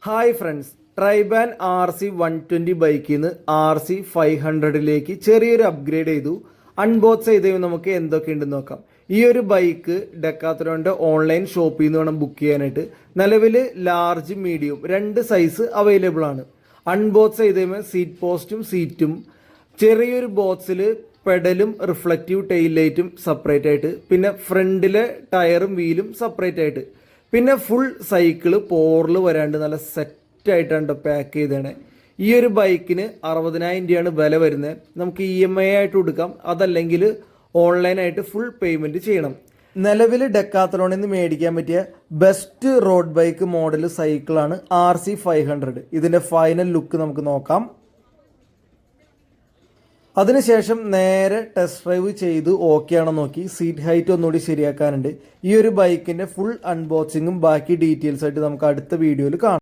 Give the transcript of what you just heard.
Hi friends, ട്രൈബാൻ RC120 ബൈക്കിൽ നിന്ന് RC500ലേക്ക് ചെറിയൊരു അപ്ഗ്രേഡ് ചെയ്തു. അൺബോക്സ് ചെയ്ത് നമുക്ക് എന്തൊക്കെയുണ്ടെന്ന് നോക്കാം. ഈ ഒരു ബൈക്ക് ഡെക്കാത്ലോണിൻ്റെ ഓൺലൈൻ ഷോപ്പിൽ നിന്ന് വേണം ബുക്ക് ചെയ്യാനായിട്ട്. നിലവിൽ ലാർജ് മീഡിയം രണ്ട് സൈസ് അവൈലബിൾ ആണ്. അൺബോക്സ് ചെയ്ത് കഴിയുമ്പോൾ സീറ്റ് പോസ്റ്റും സീറ്റും ചെറിയൊരു ബോക്സിൽ പെഡലും റിഫ്ലക്റ്റീവ് ടെയിൽ ലൈറ്റും സെപ്പറേറ്റ് ആയിട്ട്, പിന്നെ ഫ്രണ്ടിലെ ടയറും വീലും സെപ്പറേറ്റ് ആയിട്ട്, പിന്നെ ഫുൾ സൈക്കിള് പോറിൽ വരാണ്ട് നല്ല സെറ്റായിട്ടാണ് പാക്ക് ചെയ്തതാണ്. ഈ ഒരു ബൈക്കിന് 60,000 രൂപയാണ് വില വരുന്നത്. നമുക്ക് EMI ആയിട്ട് കൊടുക്കാം, അതല്ലെങ്കിൽ ഓൺലൈനായിട്ട് ഫുൾ പേയ്മെൻറ്റ് ചെയ്യണം. നിലവിൽ ഡെക്കാത്ലോണിൽ നിന്ന് മേടിക്കാൻ പറ്റിയ ബെസ്റ്റ് റോഡ് ബൈക്ക് മോഡൽ സൈക്കിളാണ് RC500. ഇതിൻ്റെ ഫൈനൽ ലുക്ക് നമുക്ക് നോക്കാം. അതിനുശേഷം നേരെ ടെസ്റ്റ് ഡ്രൈവ് ചെയ്ത് ഓക്കെ ആണോ നോക്കി സീറ്റ് ഹൈറ്റ് ഒന്നുകൂടി ശരിയാക്കാനുണ്ട്. ഈ ഒരു ബൈക്കിൻ്റെ ഫുൾ അൺബോക്സിങ്ങും ബാക്കി ഡീറ്റെയിൽസ് ആയിട്ട് നമുക്ക് അടുത്ത വീഡിയോയിൽ കാണാം.